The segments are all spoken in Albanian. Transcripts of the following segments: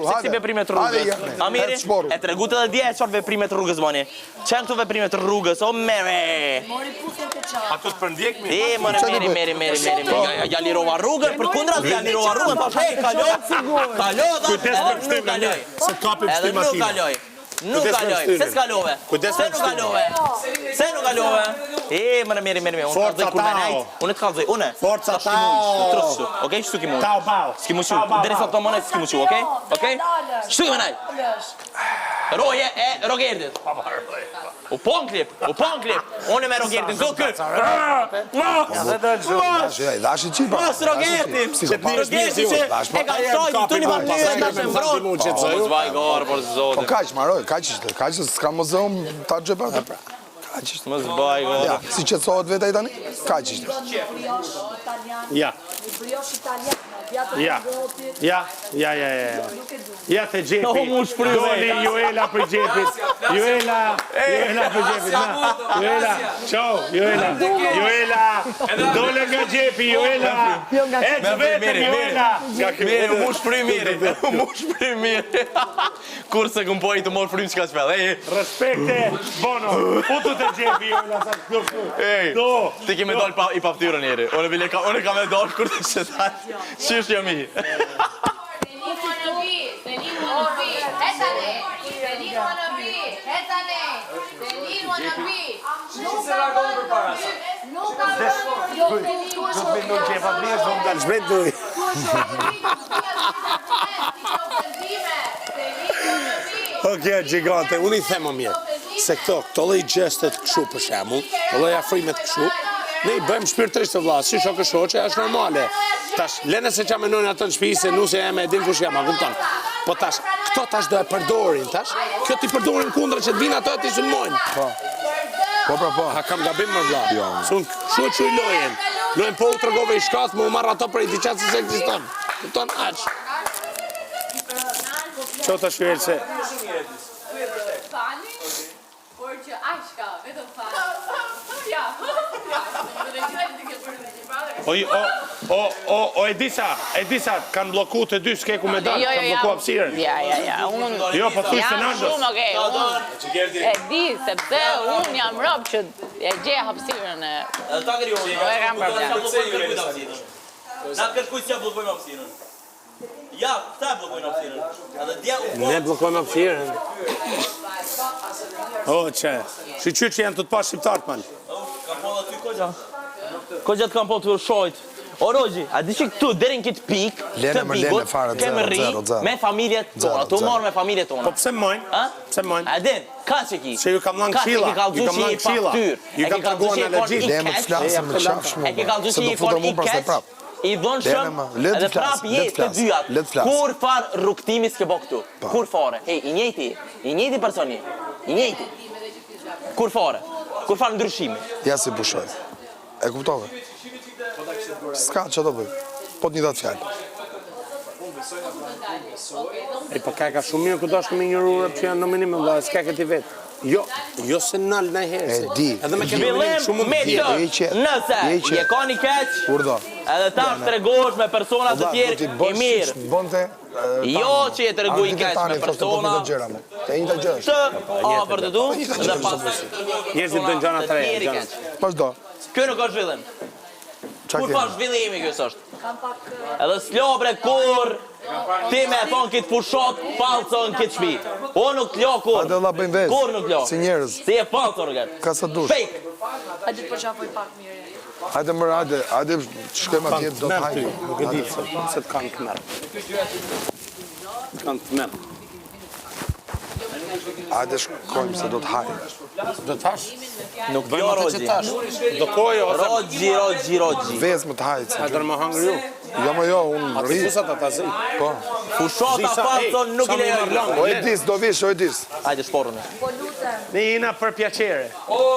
pse si veprimet rrugës. Amiri, e tregut edhe dje çfarë veprimet rrugës bani. Çan këto veprimet rrugës, o mere. Mori pusën të çaj. A të përndjek mi? Meri. Ja lirova rrugën, për kundra ja lirova rrugën, pa hey, kalo, nuk kaloj. Se kapim stimative. Nuk kaloj, se s'kalove. Se nuk kalove. Meri. Unë të kalzoj unë të kalzoj, unë. Forca tao. Okej, shtu ki mu. Tao bao. S'ki mu shu, deri sa këto monet s'ki mu shu, okej? Shtu ki me naj. Roje e Rogerdit. U pon klip. Unë me Rogerdin, go kët. Dashi qipa. Mos Rogertin. Rogertin që e ka shojtë të një partizë të shë mbron. Mos vaj garë, por zote. Po kaq, maroj, kaq ishte. Kaq ishte, s'ka muzeum ta gjëpa. Kaq ishte. Mos vaj garë. Ja, si qetësohet vetaj tani? Kaq ishte. Ja. Ja të gjepi. Doli Juela për gjepit. Juela për gjepit. Juela, qau, Juela. Dole nga gjepi, Juela. E që vetëm, Juela. Mirë, mu shpry mirë. Kurse këm po i të morë frim që ka shpel. Respekte, Bono. Putu të gjepi, Juela. Ti kemi dollë i paftyrën njeri. Unë ka me dollë kur të shetaj. Qysh jam i. Okej, gjigante, unë i themë mirë, se këto lloj gjestet kështu për shembull, këto lloj afrimet kështu, ne i bëjmë shpirtërisht të vllaz, si shokë shoqe, është normale. Tash, lene se që menojnë atë në shtëpi se nuse e me din kush jam, a kupton. Po tash, këto tash do e përdorin, tash. Kjo ti përdorin kundra që të vinë ato e ti sulmojnë. Po. A kam gabim më vlla. Sun shu që i lojen. Lojen po u tregove i shkat, më u marr ato për i diçka se ekziston. Kupton aq. Ço ta shpjel se por që ashka, vetëm fani. Ja. O Edisa, kanë bloku të dy s'ke ku me dalë, kanë bloku hapësirën. Ja, Jo, po thuj se jam shumë okej, unë e di, sepse unë jam rob që e gje hapësirën e... Ta këri unë, e kam problem. Na kërkuj që blokojmë hapësirën. Ja, këta blokojnë hapësirën. Ne blokojmë hapësirën. O, që, që janë të të pa shqiptarët, man. Ka po dhe ty kogja. Kogja të kam po të shojt. O, Rogi, a di që këtu, derin këtë pik, të pikut, kemë rri me familjet tona, të marrë me familjet tona. Po pse mojnë? Pse mojnë? A din, ka që ki? Se ju kam lanë këshilla, ju kam lanë këshilla. Ju kam treguar në legjit. E ke kalëgju që i kon i keq, i dhonë shumë, edhe prap jetë të dyat. Kur farë rukëtimi s'ke bo këtu? Kur fare? Hej, i njëti personi, i njëti. Kur farë ndryshimi? Ja si pushoj. E kuptove? S'ka që do bëj. Po të një datë fjallë. E pa ka shumë mirë këtë është me një rurë që janë nominim, dhe s'ka këti vetë. Jo se nëllë në herë. E di. Edhe me këtë nominim shumë me të, nëse je ka një keq, edhe ta tregosh me personat të tjerë i mirë. Jo që je tregu i keq me persona, të apër të du, dhe pas. Njerëzit dënë gjana të reja. Pas do. Kjo nuk është zhvillim. Kur pa zhvillimi kjo është? Edhe s'lobre kur ti me e thonë kitë pushot, falcon kitë shpi. O nuk t'lo kur. Ate la bëjmë vezë. Kur nuk t'lo. Si njerëz. Si e falcon rëgat. Ka sa dush. Fake. Hajde të përqafoj pak mirë. Hajde mërë, hajde shkojmë atje do të hajde. Nuk e di se të kanë të merë. Kanë të merë. Hajde shkojmë se do të hajde. Do të hash? Nuk t'lo Rogi. Do kojo ose... Rogi. Vezë më të hajde. Hajde më hangër ju. Jo më jo, unë rri. Fusat ata zi. Po. Fushota falcon nuk i lejoj. O Edis, do vish, o Edis. Hajde shporën. Ne jena për pjaqere.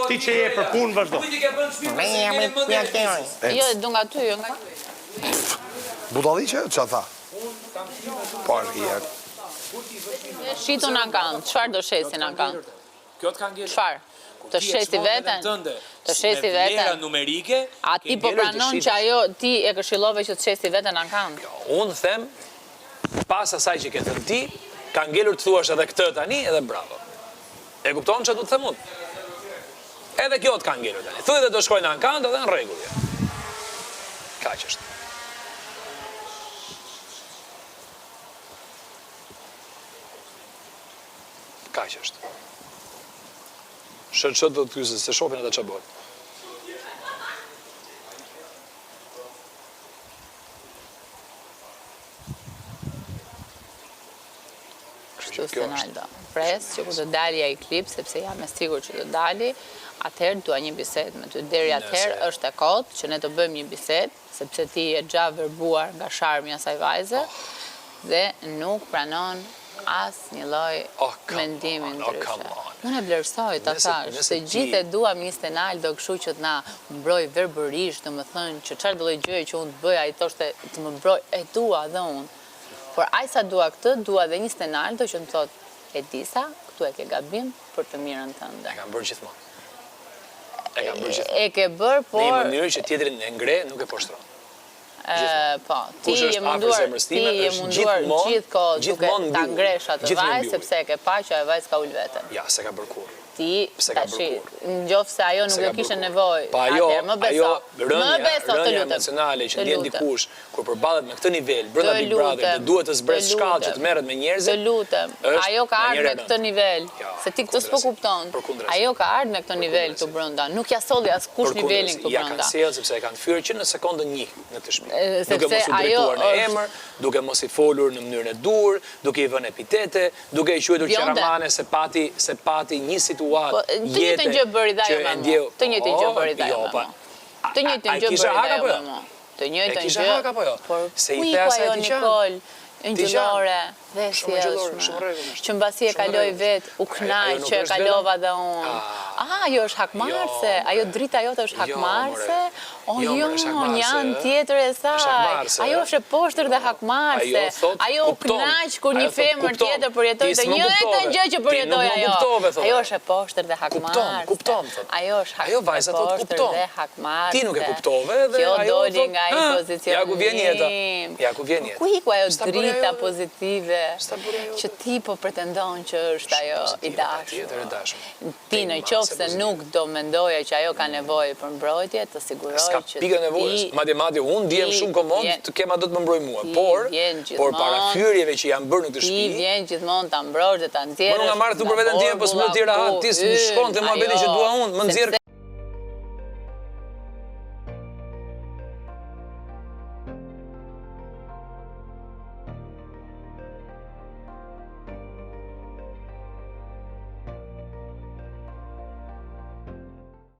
Ti që je për punë vazhdo. Jo, du nga ty, jo nga... Budalli që tha? Po, rrijet. Shitu në kanë, qëfar do shesi në kanë? Qëfar? Të shesi veten? Të shesi veten? A ti po pranon që ajo ti e këshillove që të shesi veten në kanë? Unë them, Pas asaj që ke thënë ti, ka ngelur të thuash edhe këtë tani, edhe bravo. E kupton që du të themut? Edhe kjo të ka ngelur tani. Thuj dhe do shkojnë në ankant edhe në regullje. Ka që është. Ka që është. Shët do të kysë, se shofin edhe që bërë. Kështu Stenaldo. Pres që ku të dali ai klip, sepse jam e sigur që të dali, atëherë dua një bisedë me ty. Deri atëherë është e kotë që ne të bëjmë një bisedë, sepse ti je gja verbuar nga sharmi asaj vajze dhe nuk pranon as një lloj mendimi ndryshe. Unë e vlerësoj ta thash, se gjithë e duam një Stenaldo kështu që të na mbroj verbërisht, domethënë që çfarë do lloj gjëje që unë të bëj, ai thoshte të më mbroj, e dua dhe unë. Por ai sa dua këtë, dua dhe një Stenaldo që më thotë, e disa, këtu e ke gabim për të mirën tënde. E kam bërë gjithmonë. E ke bërë, por... Në një mënyrë që tjetrin e ngre nuk e poshtron. Po, ti je munduar gjithë kohë duke ta ngresh atë vajzë, sepse e ke pa që ajo vajzë ka ul veten. Ja, se ka bërë kur. Ti, tashi, nëse ajo nuk e kishte nevojë, atëherë më beso. Rënja emocionale që ndjen dikush kur përballet me këtë nivel brenda Big Brother dhe duhet të zbres shkallë që të merret me njerëzit. Të lutem, ajo ka ardhur me këtë nivel, se ti këtë s'po kupton. Ajo ka ardhur me këtë nivel këtu brenda, nuk ja solli askush nivelin këtu brenda. Ja kanë sjellë sepse e kanë thyer që në sekondën 1 në këtë shtëpi. Duke mos u drejtuar në emër, duke mos i folur në mënyrën e dur, duke i vënë epitete, duke i quajtur qeramane se pati një situatë Të njëjtën gjë bëri dhe ajo me mua. Të njëjtën gjë bëri dhe ajo me mua. Të njëjtën gjë bëri dhe ajo me mua. Të njëjtën gjë. Por ku i ka ajo Nikol, Ngjëllore dhe thjeshme, që mbasi e kaloi vet, u knaq që e kalova dhe unë. Ajo është hakmarrse, ajo drita jote është hakmarrse. O jo, një anë tjetër e saj. Ajo është e poshtër dhe hakmarrse. Ajo u knaq kur një femër tjetër përjetoi të njëjtën gjë që përjetoi ajo. Ajo është e poshtër dhe hakmarrse. Ajo është e poshtër dhe hakmarrse. Ti nuk e kuptove dhe ajo doli nga ai Ja ku vjen jeta. pozicionim. Ku iku ajo drita pozitive që ti po pretendon që është ajo i dashur. Ti në qoftë se nuk do mendoja që ajo ka nevojë për mbrojtje, të siguroj ka pikë nevojës, madje unë ndihem shumë komod të kema do të më mbroj mua, por parafyrjeve që janë bërë në këtë shtëpi, ti vjen gjithmonë ta mbrosh dhe ta nxjerrësh. Unë nga marrë tu për veten time, po s'më tira ti s'më shkonte mua veti që dua unë, më nxjerr